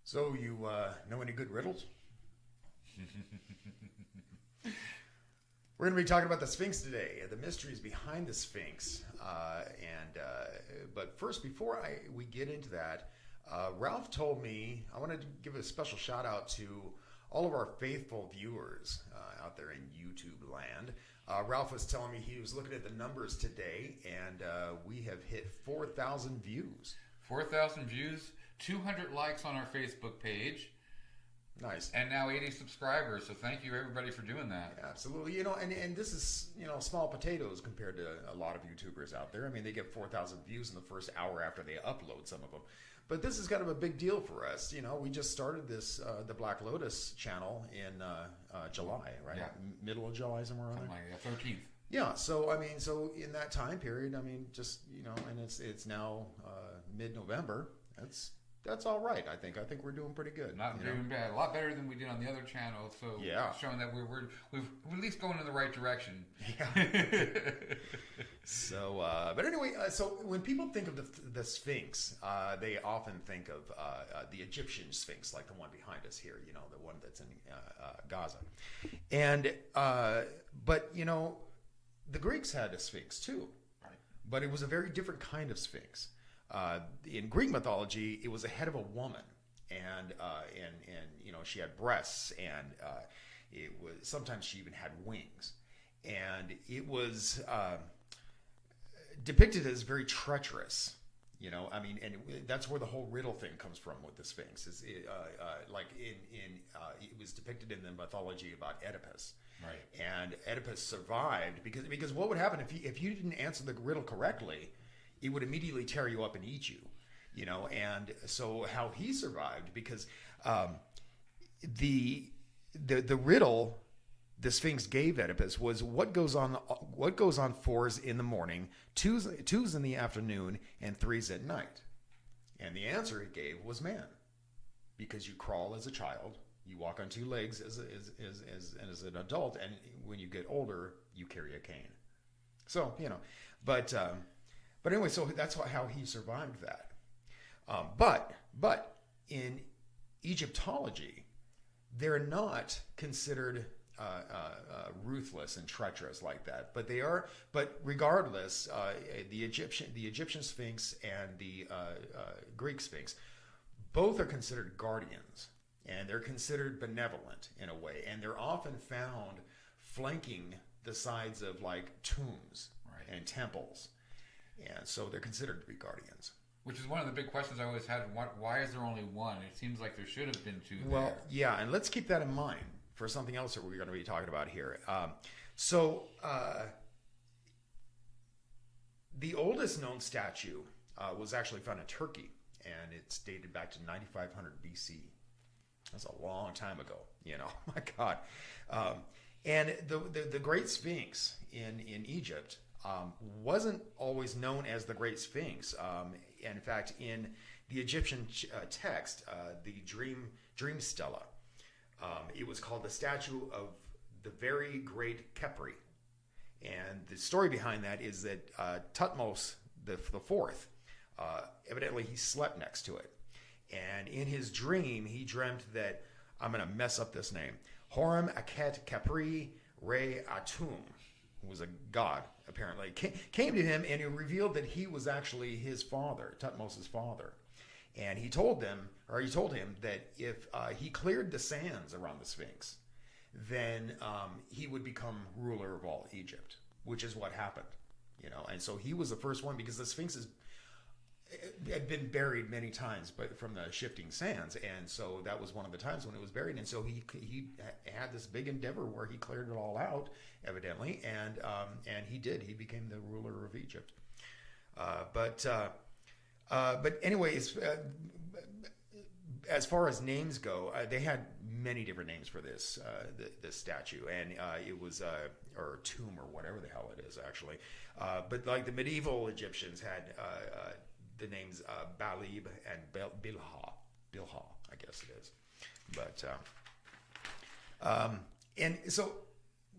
So you know any good riddles? We're going to be talking about the Sphinx today, the mysteries behind the Sphinx. But first, before we get into that, Ralph told me I wanted to give a special shout out to all of our faithful viewers out there in YouTube land. Ralph was telling me he was looking at the numbers today, and we have hit 4,000 views. 4,000 views, 200 likes on our Facebook page. Nice. And now 80 subscribers. So thank you everybody for doing that. Yeah, absolutely. You know, and this is, small potatoes compared to a lot of YouTubers out there. I mean, they get 4,000 views in the first hour after they upload some of them. But this is kind of a big deal for us. You know, we just started this, the Black Lotus channel in July, right? Yeah. Middle of July, somewhere around there. Like 13th. Yeah, so so in that time period, and it's now mid-November. That's all right. I think we're doing pretty good. Not doing bad. A lot better than we did on the other channel. So yeah, showing that we've at least going in the right direction. Yeah. So, but anyway, so when people think of the Sphinx, they often think of the Egyptian Sphinx, like the one behind us here. You know, the one that's in Gaza. And but the Greeks had a Sphinx too, right? But it was a very different kind of Sphinx. In Greek mythology, it was a head of a woman, and she had breasts, and it was sometimes she even had wings, and it was depicted as very treacherous. And that's where the whole riddle thing comes from with the Sphinx. It was depicted in the mythology about Oedipus. Right. And Oedipus survived because what would happen if you didn't answer the riddle correctly? It would immediately tear you up and eat you, And so how he survived, because the riddle the Sphinx gave Oedipus was what goes on fours in the morning, twos in the afternoon, and threes at night. And the answer he gave was man, because you crawl as a child, you walk on two legs as an adult, and when you get older, you carry a cane. So But anyway, so that's how he survived that. But in Egyptology, they're not considered ruthless and treacherous like that. But they are. But regardless, the Egyptian Sphinx and the Greek Sphinx, both are considered guardians, and they're considered benevolent in a way, and they're often found flanking the sides of like tombs, right, and temples. And so they're considered to be guardians. Which is one of the big questions I always had. Why is there only one? It seems like there should have been two there. Well, yeah, and let's keep that in mind for something else that we're going to be talking about here. The oldest known statue was actually found in Turkey, and it's dated back to 9500 BC. That's a long time ago, My God. And the Great Sphinx in Egypt wasn't always known as the Great Sphinx. In fact, in the Egyptian text, the Dream Stela, it was called the statue of the very great Khepri. And the story behind that is that Thutmose the fourth, evidently he slept next to it. And in his dream, he dreamt that, I'm going to mess up this name, Horem Akhet Khepri Re Atum, who was a god, apparently, came to him, and he revealed that he was actually his father, Thutmose's father. And he told him that if he cleared the sands around the Sphinx, then he would become ruler of all Egypt, which is what happened. And so he was the first one, because the Sphinx had been buried many times, but from the shifting sands, and so that was one of the times when it was buried. And so he had this big endeavor where he cleared it all out, evidently, and he did. He became the ruler of Egypt. But anyways, as far as names go, they had many different names for this statue, and it was or tomb or whatever the hell it is actually. But like the medieval Egyptians had the names Balib and Bilha, I guess it is. But and so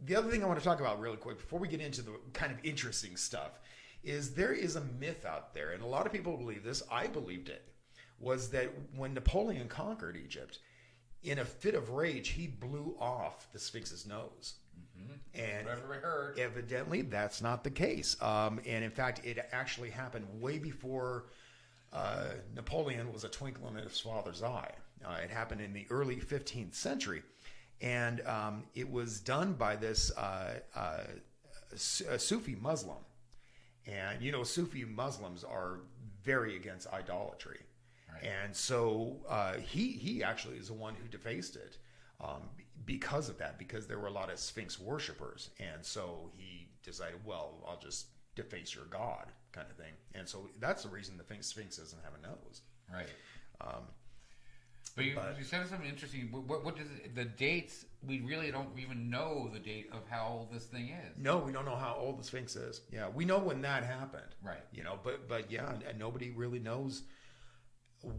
the other thing I want to talk about really quick before we get into the kind of interesting stuff is there is a myth out there, and a lot of people believe this. I believed it, was that when Napoleon conquered Egypt, in a fit of rage, he blew off the Sphinx's nose. And Whatever we heard. evidently, that's not the case. And in fact, it actually happened way before Napoleon was a twinkle in his father's eye. It happened in the early 15th century. And it was done by this Sufi Muslim. And, you know, Sufi Muslims are very against idolatry. Right. And so he actually is the one who defaced it because of that, because there were a lot of Sphinx worshipers. And so he decided, well, I'll just deface your god kind of thing. And so that's the reason the Sphinx doesn't have a nose. Right. But you said something interesting. What does the dates? We really don't even know the date of how old this thing is. No, we don't know how old the Sphinx is. Yeah, we know when that happened. Right. You know, but yeah, and nobody really knows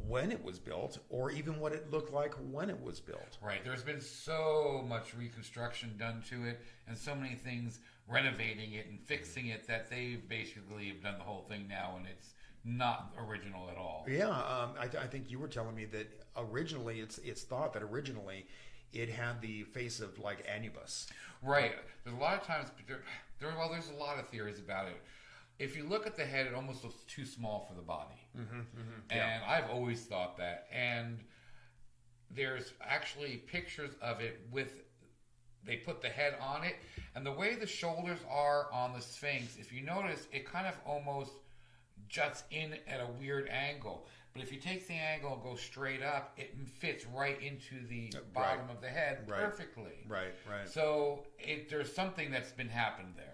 when it was built or even what it looked like when it was built. Right. There's been so much reconstruction done to it and so many things renovating it and fixing it that they basically have done the whole thing now, and it's not original at all. Yeah, I think you were telling me that originally it's thought that originally it had the face of like Anubis. Right. There's a lot of times there's a lot of theories about it. If you look at the head, it almost looks too small for the body. And I've always thought that. And there's actually pictures of it they put the head on it. And the way the shoulders are on the Sphinx, if you notice, it kind of almost juts in at a weird angle. But if you take the angle and go straight up, it fits right into the bottom of the head perfectly. Right. So there's something that's been happened there.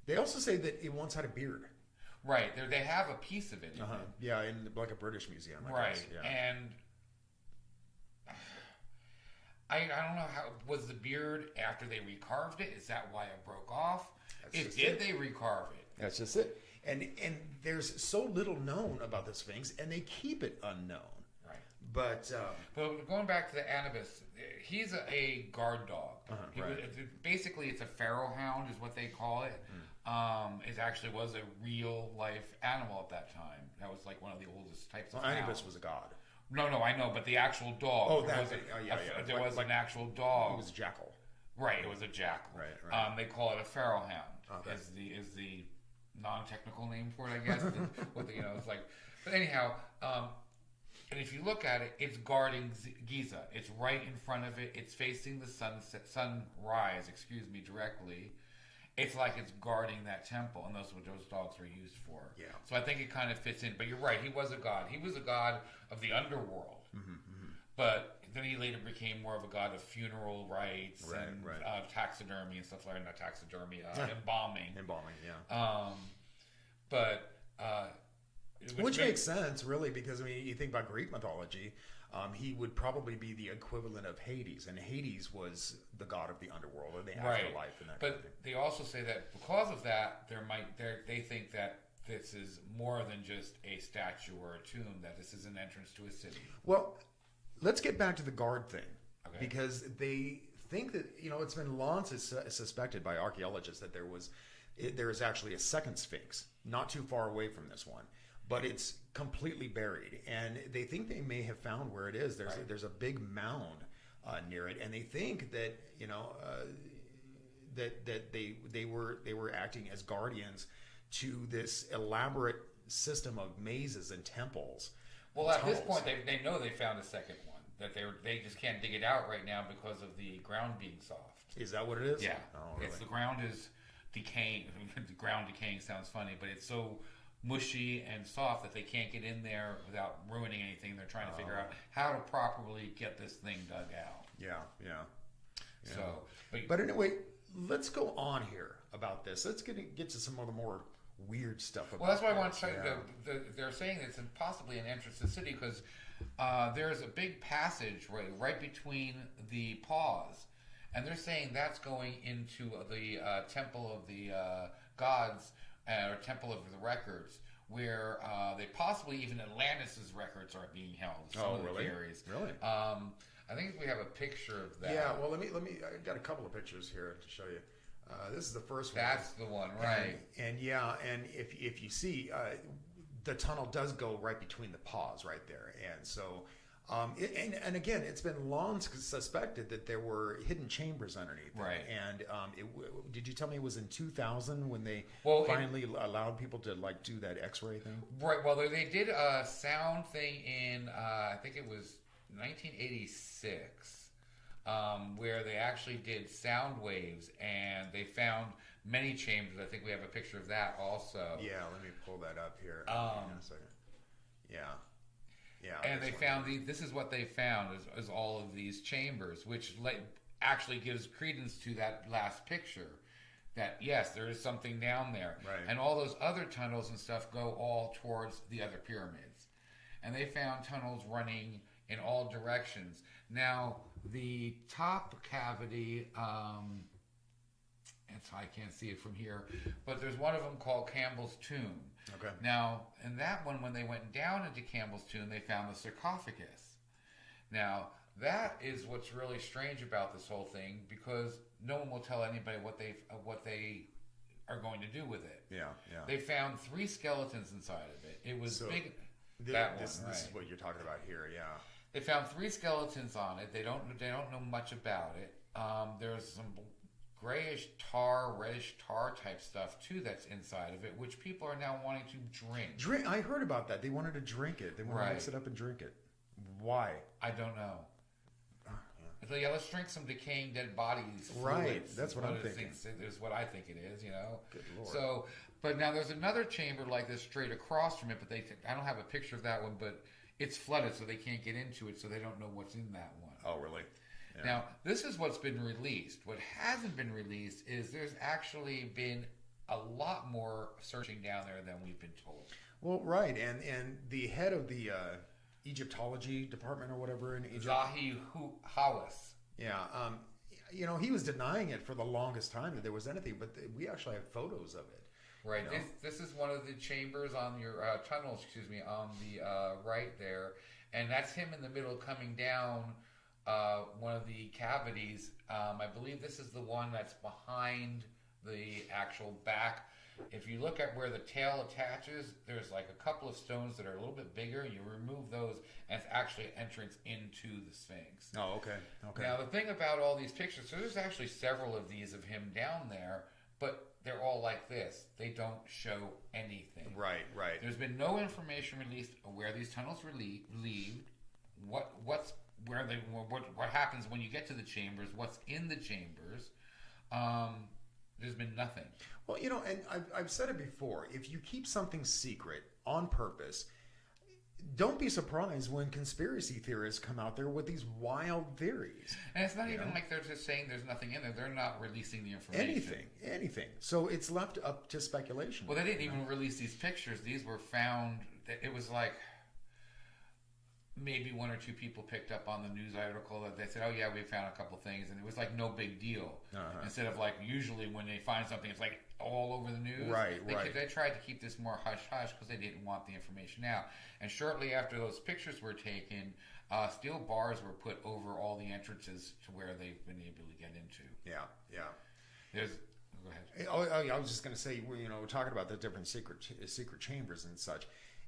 They also say that it once had a beard. Right. They have a piece of it. Yeah, in like a British museum. Right. Guess. Yeah. And I don't know how was the beard after they recarved it. Is that why it broke off? Did they recarve it? That's just it. And there's so little known about the Sphinx, and they keep it unknown. Right. But going back to the Anubis, he's a guard dog. Basically, it's a pharaoh hound, is what they call it. It actually was a real life animal at that time. That was like one of the oldest types of hounds. Anubis was a god. No, I know, but the actual dog. There was an actual dog. It was a jackal. Right, it was a jackal. Right. They call it a pharaoh hound. Okay. Is the non-technical name for it, I guess. It's like. But anyhow, and if you look at it, it's guarding Giza. It's right in front of it. It's facing the sunrise. Directly. It's like it's guarding that temple, and that's what those dogs were used for. Yeah. So I think it kind of fits in. But you're right. He was a god. He was a god of the underworld. But then he later became more of a god of funeral rites and taxidermy and stuff like that. Not taxidermy, embalming. Embalming, yeah. Which makes sense, really, because I mean, you think about Greek mythology, he would probably be the equivalent of Hades, and Hades was the god of the underworld or the afterlife. And that but kind of thing. They also say that because of that, they think that this is more than just a statue or a tomb; that this is an entrance to a city. Well, let's get back to the guard thing, because they think that, you know, it's been long suspected by archaeologists that there is actually a second Sphinx not too far away from this one, but it's completely buried, and they think they may have found where it is. There's a big mound near it, and they think that, you know, that they were acting as guardians to this elaborate system of mazes and temples. Well, at this point, they know they found a second one. That they just can't dig it out right now because of the ground being soft. Is that what it is? Yeah. Oh, really? The ground is decaying. The ground decaying sounds funny, but it's so mushy and soft that they can't get in there without ruining anything. They're trying to figure out how to properly get this thing dug out. Yeah. So, but anyway, let's go on here about this. Let's get to some of the more weird stuff. Well, that's why I want to say they're saying it's possibly an entrance to the city because there's a big passage right between the paws, and they're saying that's going into the temple of the gods or temple of the records, where they possibly even Atlantis' records are being held. Some of the theories. Really? I think we have a picture of that. Yeah. Well, let me. I got a couple of pictures here to show you. This is the first one. That's the one, right? And if you see, the tunnel does go right between the paws right there. And so, and again, it's been long suspected that there were hidden chambers underneath it. Right. And did you tell me it was in 2000 when they finally allowed people to like do that X-ray thing? Right. Well, they did a sound thing in I think it was 1986, where they actually did sound waves, and they found many chambers. I think we have a picture of that also. Yeah. Let me pull that up here. Hang on a second. Yeah. Yeah, and they found this is what they found is all of these chambers, which actually gives credence to that last picture. That yes, there is something down there, right. And all those other tunnels and stuff go all towards the other pyramids, and they found tunnels running in all directions. Now the top cavity, I can't see it from here, but there's one of them called Campbell's Tomb. Okay. Now, in that one, when they went down into Campbell's Tomb, they found the sarcophagus. Now, that is what's really strange about this whole thing, because no one will tell anybody what they are going to do with it. Yeah, yeah. They found 3 skeletons inside of it. It was big. This is what you're talking about here. Yeah. They found 3 skeletons on it. They don't know much about it. There's some grayish tar, reddish tar type stuff too that's inside of it, which people are now wanting to drink. I heard about that. They wanted to drink it. They wanted to mix it up and drink it. Why? I don't know. So yeah, let's drink some decaying dead bodies. Right, that's what I'm thinking. Is what I think it is, you know. Good Lord. So, but now there's another chamber like this straight across from it, but I don't have a picture of that one, but it's flooded, so they can't get into it, so they don't know what's in that one. Oh, really? Yeah. Now, this is what's been released. What hasn't been released is there's actually been a lot more searching down there than we've been told. Well, right, and the head of the Egyptology department or whatever in Egypt, Zahi Hawass. Yeah, he was denying it for the longest time that there was anything, but we actually have photos of it. Right. You know? This is one of the chambers on your tunnels. Excuse me, on the right there, and that's him in the middle coming down. One of the cavities, I believe this is the one that's behind the actual back. If you look at where the tail attaches, there's like a couple of stones that are a little bit bigger, and you remove those, and it's actually an entrance into the Sphinx. Oh, okay. Now, the thing about all these pictures, so there's actually several of these of him down there, but they're all like this. They don't show anything. Right. There's been no information released of where these tunnels lead, what happens when you get to the chambers, what's in the chambers. There's been nothing. Well, and I've said it before. If you keep something secret on purpose, don't be surprised when conspiracy theorists come out there with these wild theories. And it's not even like they're just saying there's nothing in there. They're not releasing the information. Anything. So it's left up to speculation. Well, they didn't even release these pictures. These were found. It was like maybe 1 or 2 people picked up on the news article that they said, "Oh yeah, we found a couple things," and it was like no big deal. Instead of like usually when they find something, it's like all over the news. Right. They tried to keep this more hush hush because they didn't want the information out. And shortly after those pictures were taken, steel bars were put over all the entrances to where they've been able to get into. Yeah. Go ahead. Oh, I was just going to say, we're talking about the different secret chambers and such.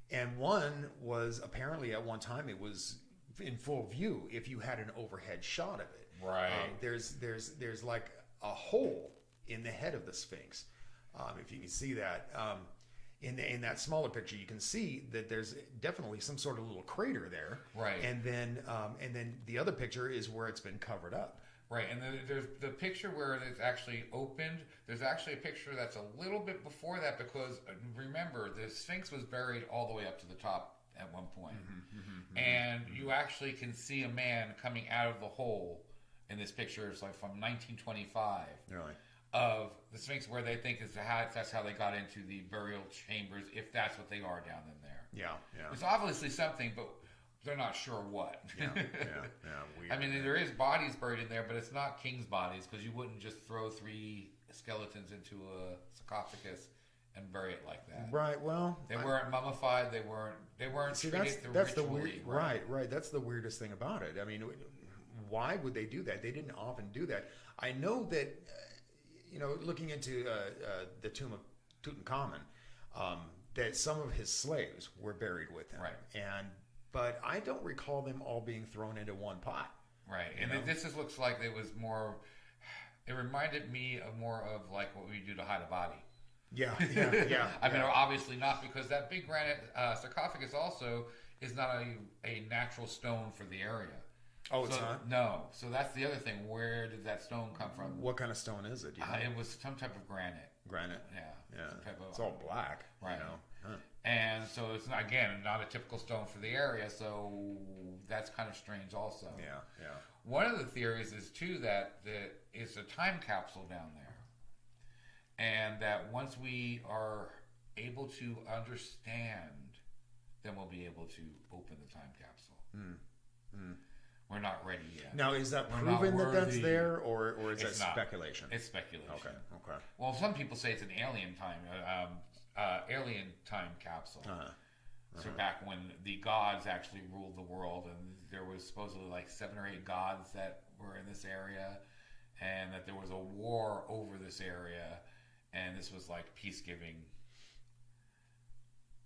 And one was apparently at one time it was in full view if you had an overhead shot of it. Right. There's like a hole in the head of the Sphinx. If you can see that in that smaller picture, you can see that there's definitely some sort of little crater there. Right. And then the other picture is where it's been covered up. Right, and then there's the picture where it's actually opened. There's actually a picture that's a little bit before that because, remember, the Sphinx was buried all the way up to the top at one point. And you actually can see a man coming out of the hole in this picture. It's like from 1925 of the Sphinx, where they think that's how they got into the burial chambers, if that's what they are down in there. Yeah. It's obviously something, but they're not sure what. Yeah. Weird. I mean, there is bodies buried in there, but it's not king's bodies because you wouldn't just throw 3 skeletons into a sarcophagus and bury it like that. Right. Well, they weren't mummified. They weren't. See, treated that's the ritually, weird. Right. That's the weirdest thing about it. I mean, why would they do that? They didn't often do that. I know that looking into the tomb of Tutankhamun. that some of his slaves were buried with him. Right. But I don't recall them all being thrown into one pot. Right. And this looks like it was more. It reminded me of more of like what we do to hide a body. Yeah. I mean, obviously not, because that big granite sarcophagus also is not a natural stone for the area. Oh, it's not? No. So that's the other thing. Where did that stone come from? What kind of stone is it? Do you know? It was some type of granite. Granite? Yeah. It's all black. Right. You know? Huh. And so it's, not, again, not a typical stone for the area. So that's kind of strange also. Yeah. One of the theories is, too, that it's a time capsule down there. And that once we are able to understand, then we'll be able to open the time capsule. We're not ready yet. Now, is that proven that that's there, or is that speculation? It's speculation. Okay. Well, some people say it's an alien time capsule. So back when the gods actually ruled the world, and there was supposedly like 7 or 8 gods that were in this area, and that there was a war over this area, and this was like peace-giving.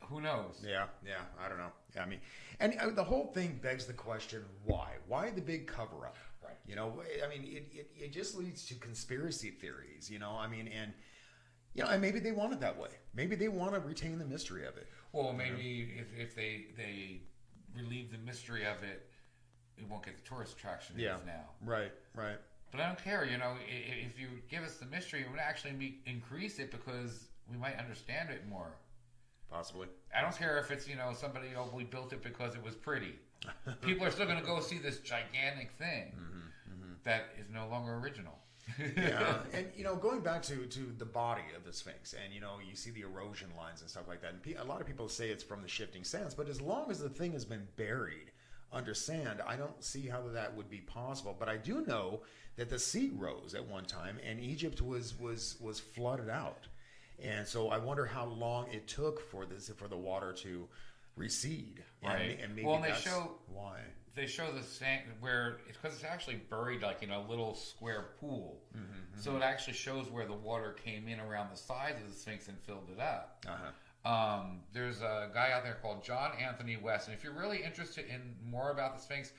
Who knows? Yeah, I don't know. I mean, and the whole thing begs the question, why? Why the big cover-up? Right. You know, I mean, it just leads to conspiracy theories, you know, I mean, and, you know, and maybe they want it that way. Maybe they want to retain the mystery of it. Well, maybe if they relieve the mystery of it, we won't get the tourist attraction it is now. Right. But I don't care, you know, if you give us the mystery, it would actually increase it, because we might understand it more. Possibly. I don't care if it's, you know, somebody, we built it because it was pretty. People are still going to go see this gigantic thing that is no longer original. Yeah, and, you know, going back to the body of the Sphinx, and, you know, you see the erosion lines and stuff like that, and a lot of people say it's from the shifting sands, but as long as the thing has been buried under sand, I don't see how that would be possible. But I do know that the sea rose at one time, and Egypt was flooded out. And so I wonder how long it took for the water to recede. Right. And maybe that's why. They show the sand because it's actually buried like in a little square pool. So it actually shows where the water came in around the sides of the Sphinx and filled it up. There's a guy out there called John Anthony West, and if you're really interested in more about the Sphinx,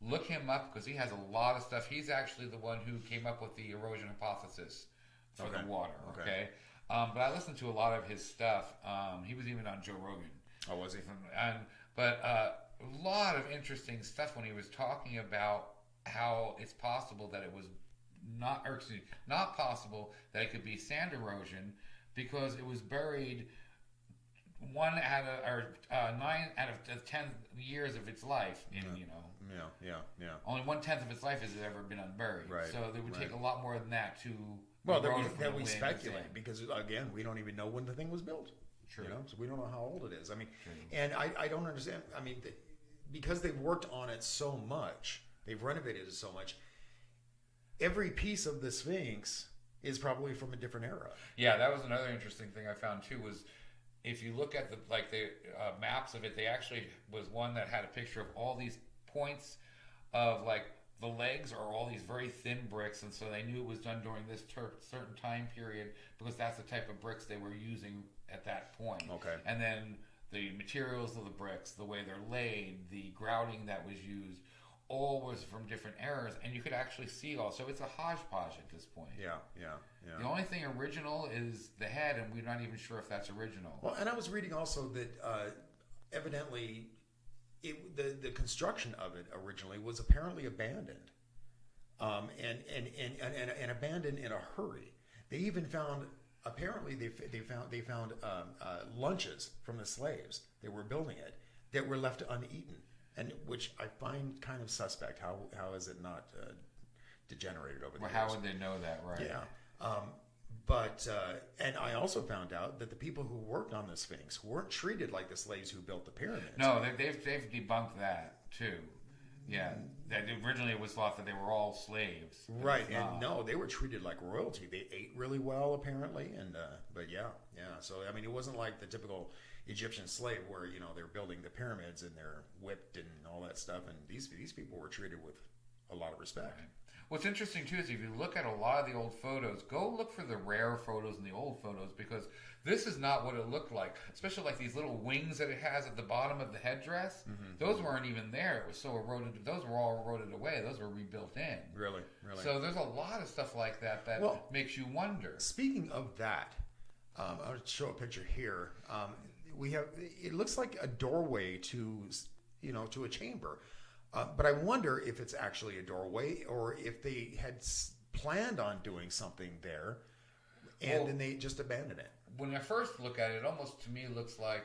look him up, because he has a lot of stuff. He's actually the one who came up with the erosion hypothesis for the water. Okay. But I listened to a lot of his stuff. He was even on Joe Rogan. Oh, was he? But a lot of interesting stuff when he was talking about how it's possible that it was not possible that it could be sand erosion, because it was buried 9 out of 10 years of its life. You know. Yeah. Only 1/10 of its life has ever been unburied. Right. So it would take a lot more than that to. Well, that we speculate, because, again, we don't even know when the thing was built. True. You know, so we don't know how old it is. I mean, and I don't understand. I mean, because they've worked on it so much, they've renovated it so much, every piece of the Sphinx is probably from a different era. Yeah, that was another interesting thing I found, too, was if you look at the maps of it, they actually was one that had a picture of all these points of, like, the legs are all these very thin bricks, and so they knew it was done during this certain time period, because that's the type of bricks they were using at that point. Okay. And then the materials of the bricks, the way they're laid, the grouting that was used, all was from different eras, and you could actually see all. So it's a hodgepodge at this point. Yeah. The only thing original is the head, and we're not even sure if that's original. Well, and I was reading also that evidently the construction of it originally was apparently abandoned, and abandoned in a hurry. They even found, apparently they found lunches from the slaves that were building it that were left uneaten, and which I find kind of suspect. How is it not degenerated over the years? How would they know that, right? Yeah. And I also found out that the people who worked on the Sphinx weren't treated like the slaves who built the pyramids. No, they've debunked that too. Yeah, that originally it was thought that they were all slaves. Right, and no, they were treated like royalty. They ate really well, apparently, and but yeah. So I mean, it wasn't like the typical Egyptian slave where, you know, they're building the pyramids and they're whipped and all that stuff. And these people were treated with a lot of respect. Right. What's interesting too is if you look at a lot of the old photos, go look for the rare photos and the old photos, because this is not what it looked like. Especially like these little wings that it has at the bottom of the headdress. Those weren't even there. It was so eroded. Those were all eroded away. Those were rebuilt in. Really. So there's a lot of stuff like that makes you wonder. Speaking of that, I'll show a picture here. We have. It looks like a doorway to a chamber. But I wonder if it's actually a doorway or if they had planned on doing something there and then they just abandoned it. When I first look at it, it almost to me looks like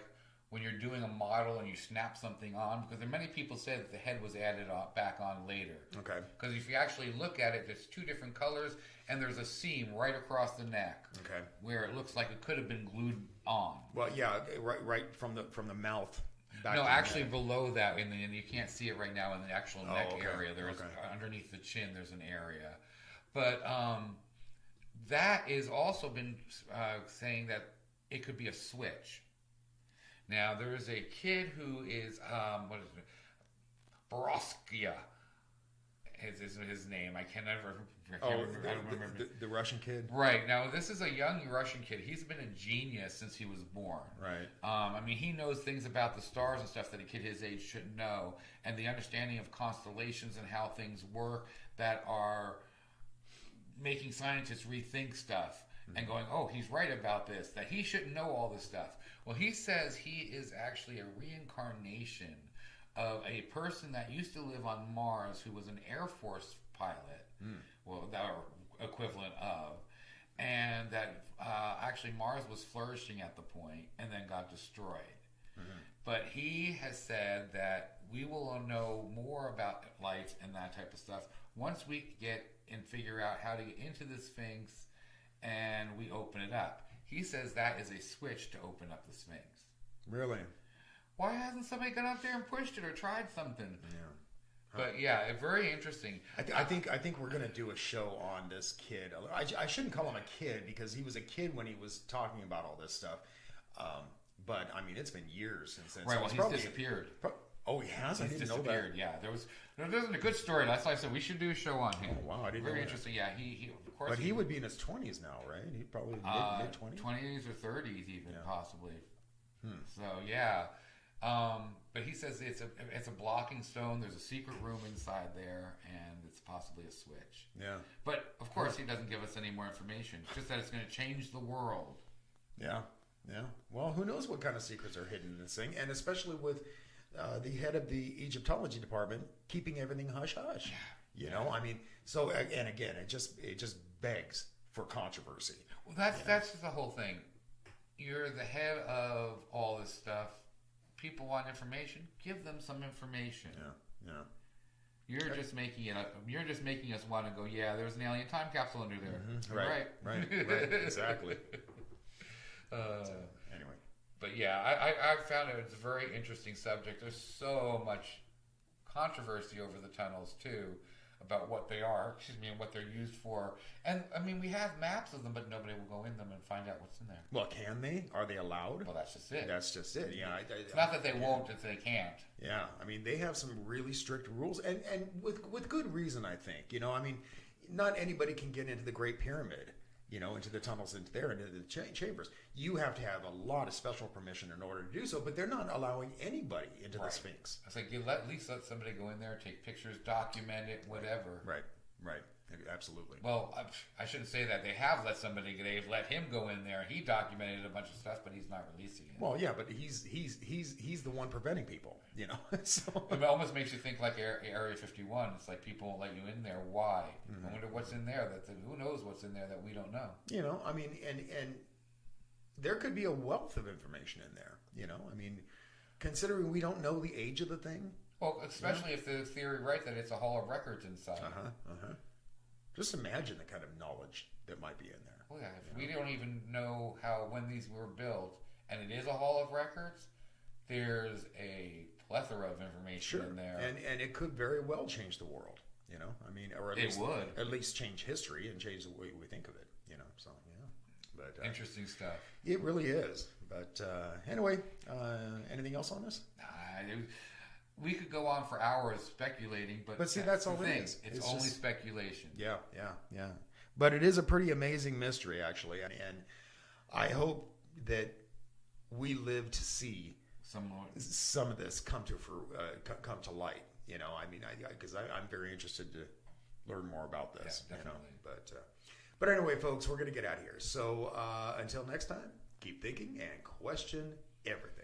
when you're doing a model and you snap something on, because many people say that the head was added back on later. Okay. Because if you actually look at it, there's two different colors and there's a seam right across the neck. Okay. Where it looks like it could have been glued on. Well, yeah, right from the mouth. No, actually below that, and you can't see it right now in the actual neck area. There's underneath the chin. There's an area, but that is also been saying that it could be a switch. Now there is a kid who is what is it? Boroskia. His name. I can't remember. I don't remember. The Russian kid? Right. Now, this is a young Russian kid. He's been a genius since he was born. Right. I mean, he knows things about the stars and stuff that a kid his age shouldn't know. And the understanding of constellations and how things work that are making scientists rethink stuff and going, oh, he's right about this, that he shouldn't know all this stuff. Well, he says he is actually a reincarnation of a person that used to live on Mars who was an Air Force pilot. Well, that were equivalent of, and that actually Mars was flourishing at the point and then got destroyed. But he has said that we will know more about life and that type of stuff once we get and figure out how to get into the Sphinx and we open it up. He says that is a switch to open up the Sphinx. Really? Why hasn't somebody gone up there and pushed it or tried something? Yeah. But yeah, very interesting. I think we're gonna do a show on this kid. I shouldn't call him a kid because he was a kid when he was talking about all this stuff. But I mean, it's been years since. Right. Well, he's disappeared. Oh, he has. He's disappeared. Yeah, there wasn't a good story. That's why I said we should do a show on him. Oh wow, I didn't very know interesting. That. Yeah, he of course. But he would be in his 20s now, right? He'd probably mid 20s, 20s or 30s even possibly. So yeah. But he says it's a blocking stone. There's a secret room inside there, and it's possibly a switch. Yeah. But of course, he doesn't give us any more information. It's just that it's going to change the world. Yeah. Yeah. Well, who knows what kind of secrets are hidden in this thing, and especially with the head of the Egyptology department keeping everything hush hush. You know, I mean, so and again, it just begs for controversy. Well, that's the whole thing. You're the head of all this stuff. People want information. Give them some information. Yeah. You're just making it up. You're just making us want to go. Yeah, there's an alien time capsule under there. Mm-hmm. Right. Exactly. Anyway, but yeah, I found it's a very interesting subject. There's so much controversy over the tunnels too, about what they are. And what they're used for. And I mean, we have maps of them, but nobody will go in them and find out what's in there. Well, can they? Are they allowed? Well, that's just it. That's just it. Yeah. It's not that they won't; it's they can't. Yeah, I mean, they have some really strict rules, and with good reason, I think. You know, I mean, not anybody can get into the Great Pyramid. You know, into the tunnels, into there, into the chambers. You have to have a lot of special permission in order to do so, but they're not allowing anybody into the Sphinx. It's like at least let somebody go in there, take pictures, document it, whatever. Right. Absolutely. Well, I shouldn't say that. They have let somebody. They've let him go in there. He documented a bunch of stuff, but he's not releasing it. Well, yeah, but he's the one preventing people. You know, so it almost makes you think like Area 51. It's like people won't let you in there. Why? I wonder what's in there. Who knows what's in there that we don't know. You know, I mean, and there could be a wealth of information in there. You know, I mean, considering we don't know the age of the thing. Well, especially if the theory right that it's a hall of records inside. Just imagine the kind of knowledge that might be in there. Well, yeah, if we don't even know when these were built, and it is a hall of records, there's a plethora of information in there. And it could very well change the world, you know? I mean, or at least change history and change the way we think of it, you know? So, yeah. But interesting stuff. It really is. But anyway, anything else on this? we could go on for hours speculating, but see, that's all it is. It's only speculation. Yeah. But it is a pretty amazing mystery, actually, and I hope that we live to see some of this come to light. You know, I mean, because I'm very interested to learn more about this. Yeah, definitely. You know, but anyway, folks, we're gonna get out of here. So until next time, keep thinking and question everything.